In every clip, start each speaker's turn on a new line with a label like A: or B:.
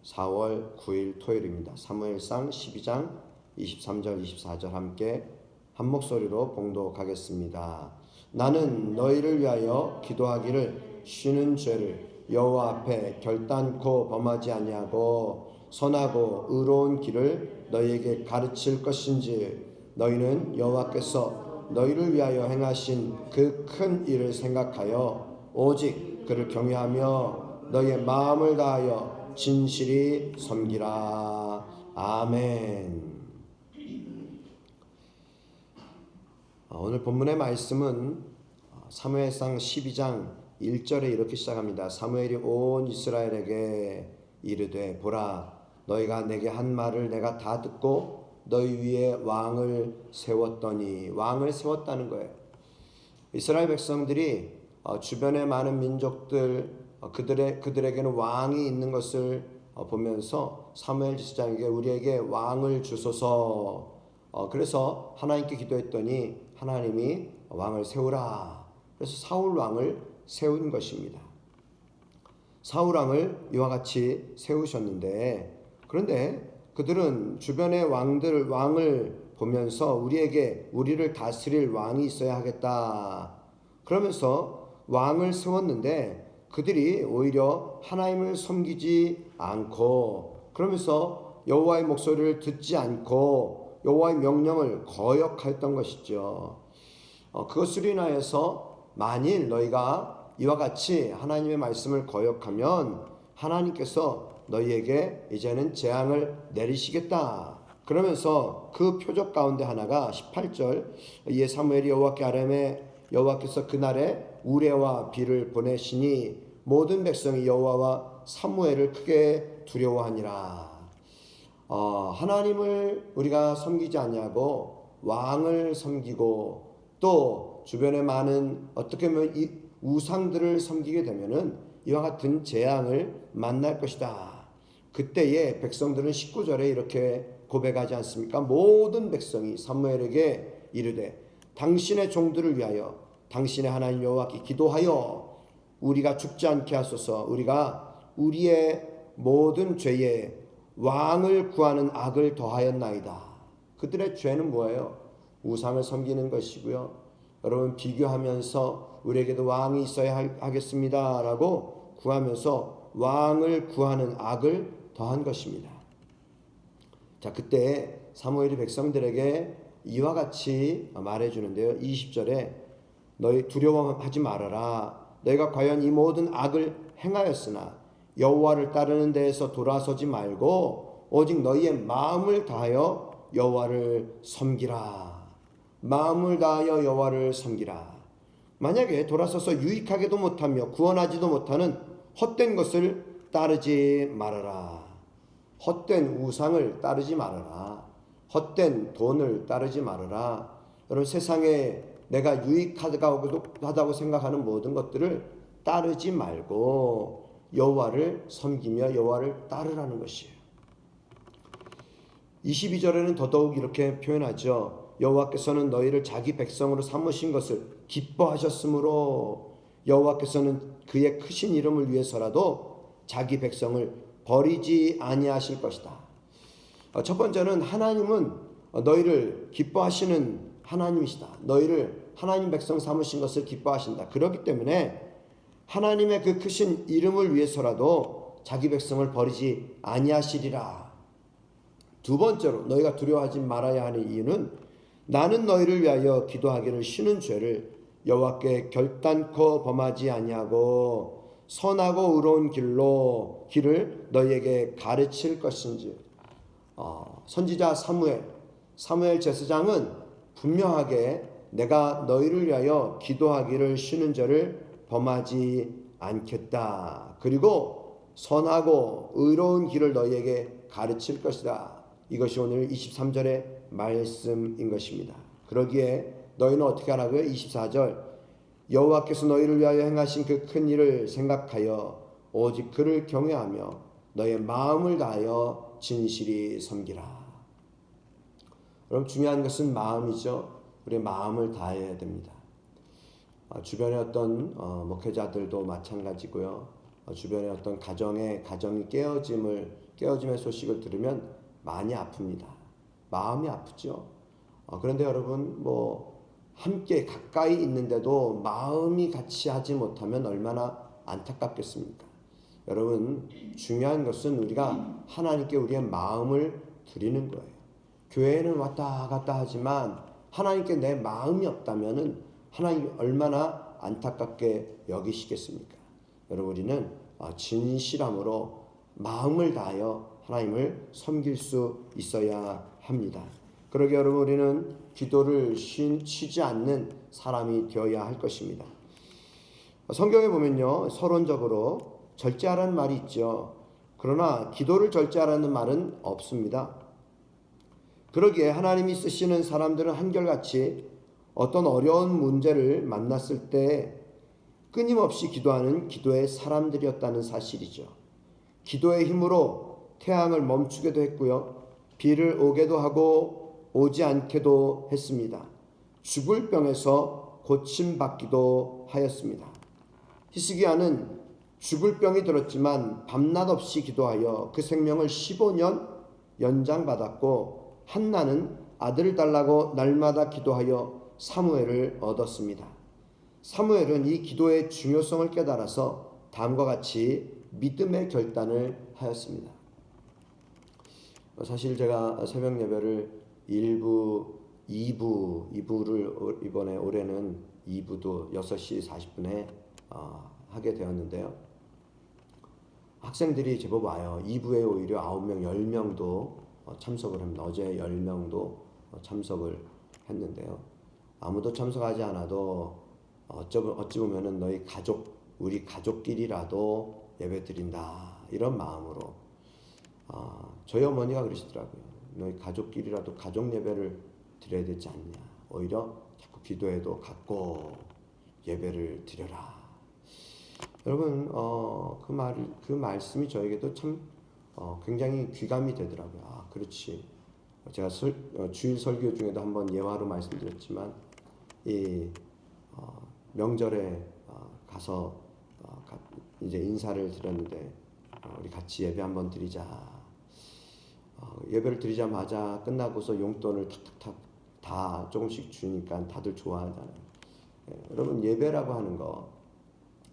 A: 4월 9일 토요일입니다. 사무엘상 12장 23절 24절 함께 한 목소리로 봉독하겠습니다. 나는 너희를 위하여 기도하기를 쉬는 죄를 여호와 앞에 결단코 범하지 아니하고 선하고 의로운 길을 너희에게 가르칠 것인지 너희는 여호와께서 너희를 위하여 행하신 그 큰 일을 생각하여 오직 그를 경외하며 너희의 마음을 다하여 진실이 섬기라. 아멘. 오늘 본문의 말씀은 사무엘상 12장 1절에 이렇게 시작합니다. 사무엘이 온 이스라엘에게 이르되 보라 너희가 내게 한 말을 내가 다 듣고 너희 위에 왕을 세웠더니, 왕을 세웠다는 거예요. 이스라엘 백성들이 주변의 많은 민족들 그들에게는 왕이 있는 것을 보면서 사무엘 지사장에게 우리에게 왕을 주소서. 그래서 하나님께 기도했더니 하나님이 왕을 세우라. 그래서 사울 왕을 세운 것입니다. 사울 왕을 이와 같이 세우셨는데, 그런데 그들은 주변의 왕을 보면서 우리를 다스릴 왕이 있어야 하겠다. 그러면서 왕을 세웠는데 그들이 오히려 하나님을 섬기지 않고, 그러면서 여호와의 목소리를 듣지 않고 여호와의 명령을 거역하였던 것이죠. 그것으로 인하여서 만일 너희가 이와 같이 하나님의 말씀을 거역하면 하나님께서 너희에게 이제는 재앙을 내리시겠다. 그러면서 그 표적 가운데 하나가 18절 이에 사무엘이 여호와께 아뢰매 여호와께서 그날에 우레와 비를 보내시니 모든 백성이 여호와와 사무엘을 크게 두려워하니라. 하나님을 우리가 섬기지 아니하고 왕을 섬기고 또 주변에 많은 어떻게 보면 이 우상들을 섬기게 되면은 이와 같은 재앙을 만날 것이다. 그때에 백성들은 19절에 이렇게 고백하지 않습니까? 모든 백성이 사무엘에게 이르되 당신의 종들을 위하여 당신의 하나님 여호와께 기도하여 우리가 죽지 않게 하소서. 우리가 우리의 모든 죄에 왕을 구하는 악을 더하였나이다. 그들의 죄는 뭐예요? 우상을 섬기는 것이고요. 여러분 비교하면서 우리에게도 왕이 있어야 하겠습니다 라고 구하면서 왕을 구하는 악을 더한 것입니다. 자, 그때 사무엘이 백성들에게 이와 같이 말해주는데요. 20절에 너희 두려워하지 말아라. 너희가 과연 이 모든 악을 행하였으나 여호와를 따르는 데에서 돌아서지 말고 오직 너희의 마음을 다하여 여호와를 섬기라. 마음을 다하여 여호와를 섬기라. 만약에 돌아서서 유익하게도 못하며 구원하지도 못하는 헛된 것을 따르지 말아라. 헛된 우상을 따르지 말아라. 헛된 돈을 따르지 말아라. 여러분 세상에 내가 유익하다고 생각하는 모든 것들을 따르지 말고 여호와를 섬기며 여호와를 따르라는 것이에요. 22절에는 더더욱 이렇게 표현하죠. 여호와께서는 너희를 자기 백성으로 삼으신 것을 기뻐하셨으므로 여호와께서는 그의 크신 이름을 위해서라도 자기 백성을 버리지 아니하실 것이다. 첫 번째는 하나님은 너희를 기뻐하시는 하나님이시다. 너희를 하나님 백성 삼으신 것을 기뻐하신다. 그렇기 때문에 하나님의 그 크신 이름을 위해서라도 자기 백성을 버리지 아니하시리라. 두 번째로 너희가 두려워하지 말아야 하는 이유는 나는 너희를 위하여 기도하기를 쉬는 죄를 여호와께 결단코 범하지 아니하고 선하고 의로운 길을 너희에게 가르칠 것인지. 선지자 사무엘 제사장은 분명하게 내가 너희를 위하여 기도하기를 쉬는 죄를 범하지 않겠다. 그리고 선하고 의로운 길을 너희에게 가르칠 것이다. 이것이 오늘 23절의 말씀인 것입니다. 그러기에 너희는 어떻게 하라고요? 24절 여호와께서 너희를 위하여 행하신 그 큰 일을 생각하여 오직 그를 경외하며 너의 마음을 다하여 진실이 섬기라. 여러분 중요한 것은 마음이죠. 우리의 마음을 다해야 됩니다. 주변의 어떤 목회자들도 마찬가지고요. 주변의 어떤 가정이 깨어짐의 소식을 들으면 많이 아픕니다. 마음이 아프죠. 그런데 여러분 함께 가까이 있는데도 마음이 같이 하지 못하면 얼마나 안타깝겠습니까? 여러분 중요한 것은 우리가 하나님께 우리의 마음을 드리는 거예요. 교회에는 왔다 갔다 하지만 하나님께 내 마음이 없다면은 하나님이 얼마나 안타깝게 여기시겠습니까? 여러분 우리는 진실함으로 마음을 다하여 하나님을 섬길 수 있어야 합니다. 그러게 여러분 우리는 기도를 쉬지 않는 사람이 되어야 할 것입니다. 성경에 보면요 서론적으로 절제하라는 말이 있죠. 그러나 기도를 절제하라는 말은 없습니다. 그러기에 하나님이 쓰시는 사람들은 한결같이 어떤 어려운 문제를 만났을 때 끊임없이 기도하는 기도의 사람들이었다는 사실이죠. 기도의 힘으로 태양을 멈추게도 했고요. 비를 오게도 하고 오지 않게도 했습니다. 죽을 병에서 고침받기도 하였습니다. 히스기야는 죽을 병이 들었지만 밤낮 없이 기도하여 그 생명을 15년 연장받았고 한나는 아들을 달라고 날마다 기도하여 사무엘을 얻었습니다. 사무엘은 이 기도의 중요성을 깨달아서 다음과 같이 믿음의 결단을 하였습니다. 사실 제가 새벽 예배를 1부, 2부를 이번에 올해는 2부도 6시 40분에 하게 되었는데요. 학생들이 제법 와요. 2부에 오히려 9명, 10명도 참석을 합니다. 어제 10명도 참석을 했는데요. 아무도 참석하지 않아도 어찌 보면은 우리 가족끼리라도 예배 드린다 이런 마음으로 저희 어머니가 그러시더라고요. 너희 가족끼리라도 가족 예배를 드려야 되지 않냐. 오히려 자꾸 기도회도 갖고 예배를 드려라. 여러분 그 말씀이 저에게도 참 굉장히 귀감이 되더라고요. 그렇지. 제가 주일 설교 중에도 한번 예화로 말씀드렸지만 이 명절에 가서 이제 인사를 드렸는데 우리 같이 예배 한번 드리자. 예배를 드리자마자 끝나고서 용돈을 탁탁탁 다 조금씩 주니까 다들 좋아하잖아요. 여러분 예배라고 하는 거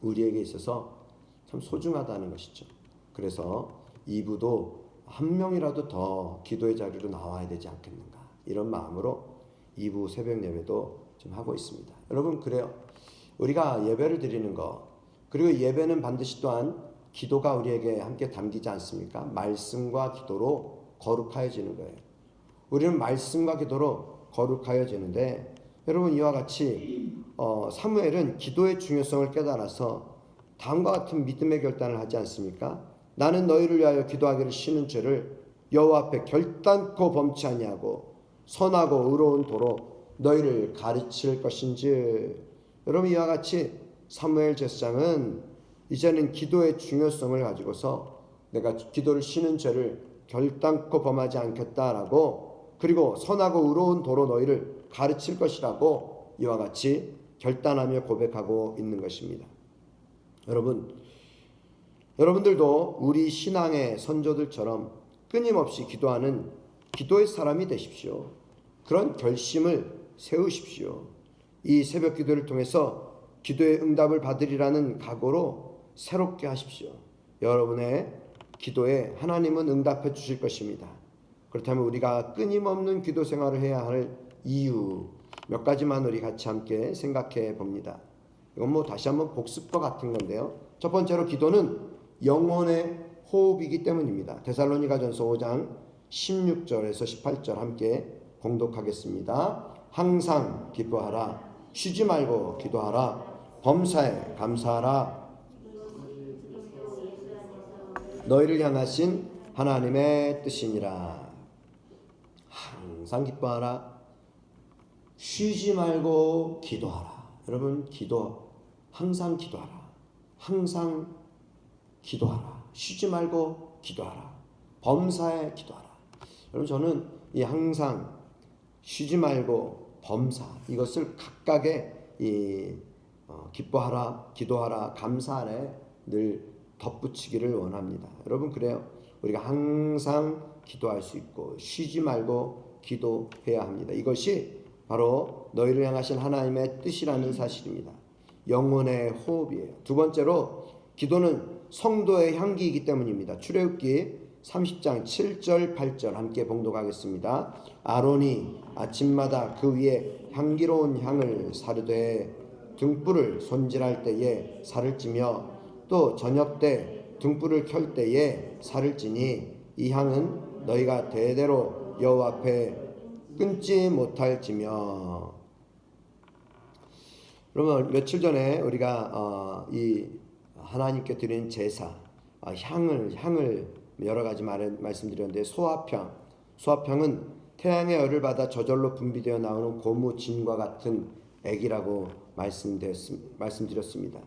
A: 우리에게 있어서 참 소중하다는 것이죠. 그래서 2부도 한 명이라도 더 기도의 자리로 나와야 되지 않겠는가 이런 마음으로 2부 새벽 예배도 좀 하고 있습니다. 여러분 그래요. 우리가 예배를 드리는 거 그리고 예배는 반드시 또한 기도가 우리에게 함께 담기지 않습니까? 말씀과 기도로 거룩하여지는 거예요. 우리는 말씀과 기도로 거룩하여지는데 여러분 이와 같이 사무엘은 기도의 중요성을 깨달아서 다음과 같은 믿음의 결단을 하지 않습니까? 나는 너희를 위하여 기도하기를 쉬는 죄를 여호와 앞에 결단코 범치 아니하고 선하고 의로운 도로 너희를 가르칠 것인지. 여러분 이와 같이 사무엘 제사장은 이제는 기도의 중요성을 가지고서 내가 기도를 쉬는 죄를 결단코 범하지 않겠다라고 그리고 선하고 의로운 도로 너희를 가르칠 것이라고 이와 같이 결단하며 고백하고 있는 것입니다. 여러분들도 우리 신앙의 선조들처럼 끊임없이 기도하는 기도의 사람이 되십시오. 그런 결심을 세우십시오. 이 새벽 기도를 통해서 기도의 응답을 받으리라는 각오로 새롭게 하십시오. 여러분의 기도에 하나님은 응답해 주실 것입니다. 그렇다면 우리가 끊임없는 기도 생활을 해야 할 이유 몇 가지만 우리 같이 함께 생각해 봅니다. 이건 다시 한번 복습과 같은 건데요. 첫 번째로 기도는 영혼의 호흡이기 때문입니다. 데살로니가전서 5장 16절에서 18절 함께 공독하겠습니다. 항상 기뻐하라. 쉬지 말고 기도하라. 범사에 감사하라. 너희를 향하신 하나님의 뜻이니라. 항상 기뻐하라. 쉬지 말고 기도하라. 여러분 항상 기도하라. 항상 기도하라. 쉬지 말고 기도하라. 범사에 기도하라. 여러분 저는 이 항상 쉬지 말고 범사 이것을 각각의 기뻐하라, 기도하라, 감사하라 늘 덧붙이기를 원합니다. 여러분 그래요. 우리가 항상 기도할 수 있고 쉬지 말고 기도해야 합니다. 이것이 바로 너희를 향하신 하나님의 뜻이라는 사실입니다. 영혼의 호흡이에요. 두 번째로 기도는 성도의 향기이기 때문입니다. 출애굽기 30장 7절 8절 함께 봉독하겠습니다. 아론이 아침마다 그 위에 향기로운 향을 사르되 등불을 손질할 때에 살을 찌며 또 저녁 때 등불을 켤 때에 살을 찌니 이 향은 너희가 대대로 여호와 앞에 끊지 못할지며. 그러면 며칠 전에 우리가 이 하나님께 드리는 제사 향을 여러 가지 말씀드렸는데 소화향은 태양의 열을 받아 저절로 분비되어 나오는 고무진과 같은 액이라고 말씀드렸습니다.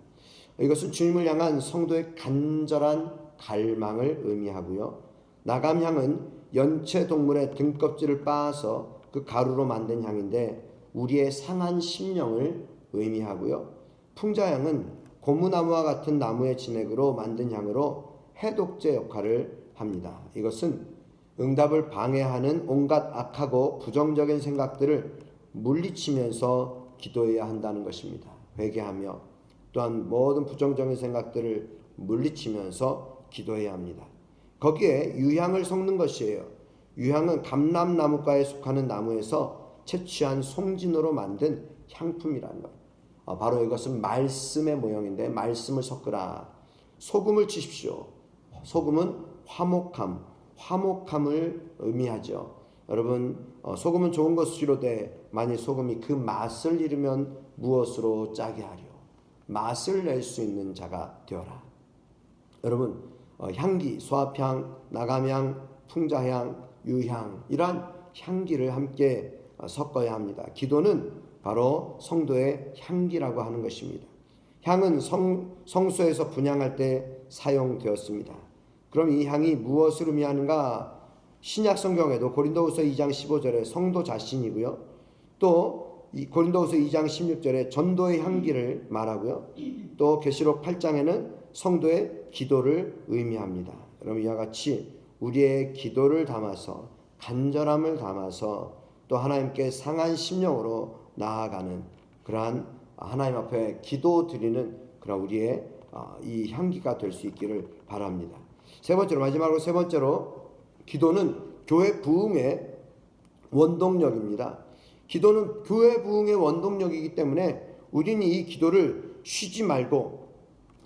A: 이것은 주님을 향한 성도의 간절한 갈망을 의미하고요. 나감향은 연체 동물의 등껍질을 빻아서 그 가루로 만든 향인데 우리의 상한 심령을 의미하고요. 풍자향은 고무나무와 같은 나무의 진액으로 만든 향으로 해독제 역할을 합니다. 이것은 응답을 방해하는 온갖 악하고 부정적인 생각들을 물리치면서 기도해야 한다는 것입니다. 회개하며 또한 모든 부정적인 생각들을 물리치면서 기도해야 합니다. 거기에 유향을 섞는 것이에요. 유향은 감람나무과에 속하는 나무에서 채취한 송진으로 만든 향품이라는 것. 바로 이것은 말씀의 모형인데 말씀을 섞으라. 소금을 치십시오. 소금은 화목함을 의미하죠. 여러분, 소금은 좋은 것이로되 만일 소금이 그 맛을 잃으면 무엇으로 짜게 하려? 맛을 낼 수 있는 자가 되어라. 여러분, 향기, 소합향, 나감향, 풍자향, 유향 이러한 향기를 함께 섞어야 합니다. 기도는 바로 성도의 향기라고 하는 것입니다. 향은 성소에서 분향할 때 사용되었습니다. 그럼 이 향이 무엇을 의미하는가? 신약 성경에도 고린도후서 2장 15절에 성도 자신이고요. 또 이 고린도후서 2장 16절에 전도의 향기를 말하고요. 또 계시록 8장에는 성도의 기도를 의미합니다. 여러분, 이와 같이 우리의 기도를 담아서 간절함을 담아서 또 하나님께 상한 심령으로 나아가는 그러한 하나님 앞에 기도 드리는 그런 우리의 이 향기가 될 수 있기를 바랍니다. 마지막으로 세 번째로 기도는 교회 부흥의 원동력입니다. 기도는 교회 부흥의 원동력이기 때문에 우리는 이 기도를 쉬지 말고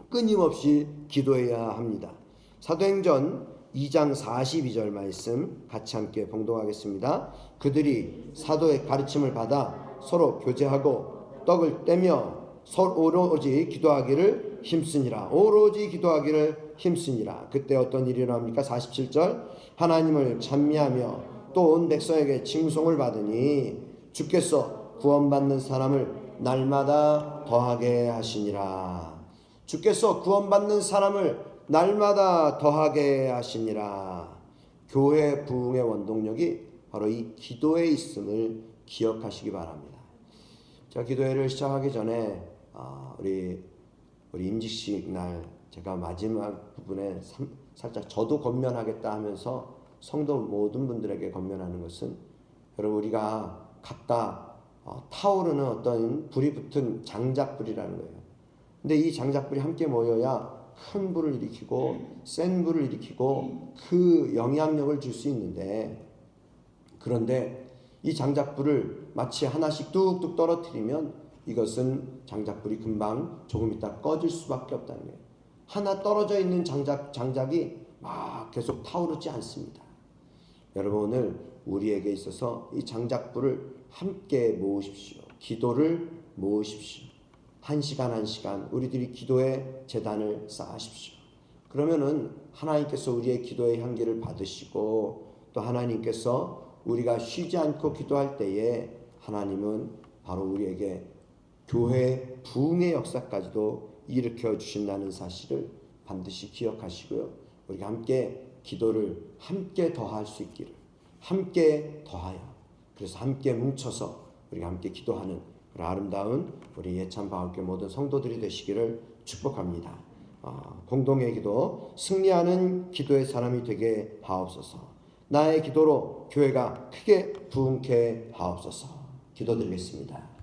A: 끊임없이 기도해야 합니다. 사도행전 2장 42절 말씀 같이 함께 봉독하겠습니다. 그들이 사도의 가르침을 받아 서로 교제하고 떡을 떼며 오로지 기도하기를 힘쓰니라. 그때 어떤 일이 일어납니까? 47절 하나님을 찬미하며 또 온 백성에게 칭송을 받으니 주께서 구원받는 사람을 날마다 더하게 하시니라. 주께서 구원받는 사람을 날마다 더하게 하시니라. 교회 부흥의 원동력이 바로 이 기도에 있음을 기억하시기 바랍니다. 제가 기도회를 시작하기 전에 우리 임직식 날 제가 마지막 부분에 살짝 저도 권면하겠다 하면서 성도 모든 분들에게 권면하는 것은 여러분 우리가 각각 타오르는 어떤 불이 붙은 장작불이라는 거예요. 근데 이 장작불이 함께 모여야 큰 불을 일으키고 센 불을 일으키고 그 영향력을 줄 수 있는데, 그런데 이 장작불을 마치 하나씩 뚝뚝 떨어뜨리면 이것은 장작불이 금방 조금 있다 꺼질 수밖에 없다는 거예요. 하나 떨어져 있는 장작이 막 계속 타오르지 않습니다. 여러분, 오늘 우리에게 있어서 이 장작불을 함께 모으십시오. 기도를 모으십시오. 한 시간 우리들이 기도의 제단을 쌓으십시오. 그러면은 하나님께서 우리의 기도의 향기를 받으시고 또 하나님께서 우리가 쉬지 않고 기도할 때에 하나님은 바로 우리에게 교회 부흥의 역사까지도 일으켜 주신다는 사실을 반드시 기억하시고요. 우리가 함께 기도를 함께 더할 수 있기를, 함께 더하여, 그래서 함께 뭉쳐서 우리가 함께 기도하는 그런 아름다운 우리 예찬 방학교 모든 성도들이 되시기를 축복합니다. 공동의 기도, 승리하는 기도의 사람이 되게 하옵소서. 나의 기도로 교회가 크게 부흥케 하옵소서. 기도드리겠습니다.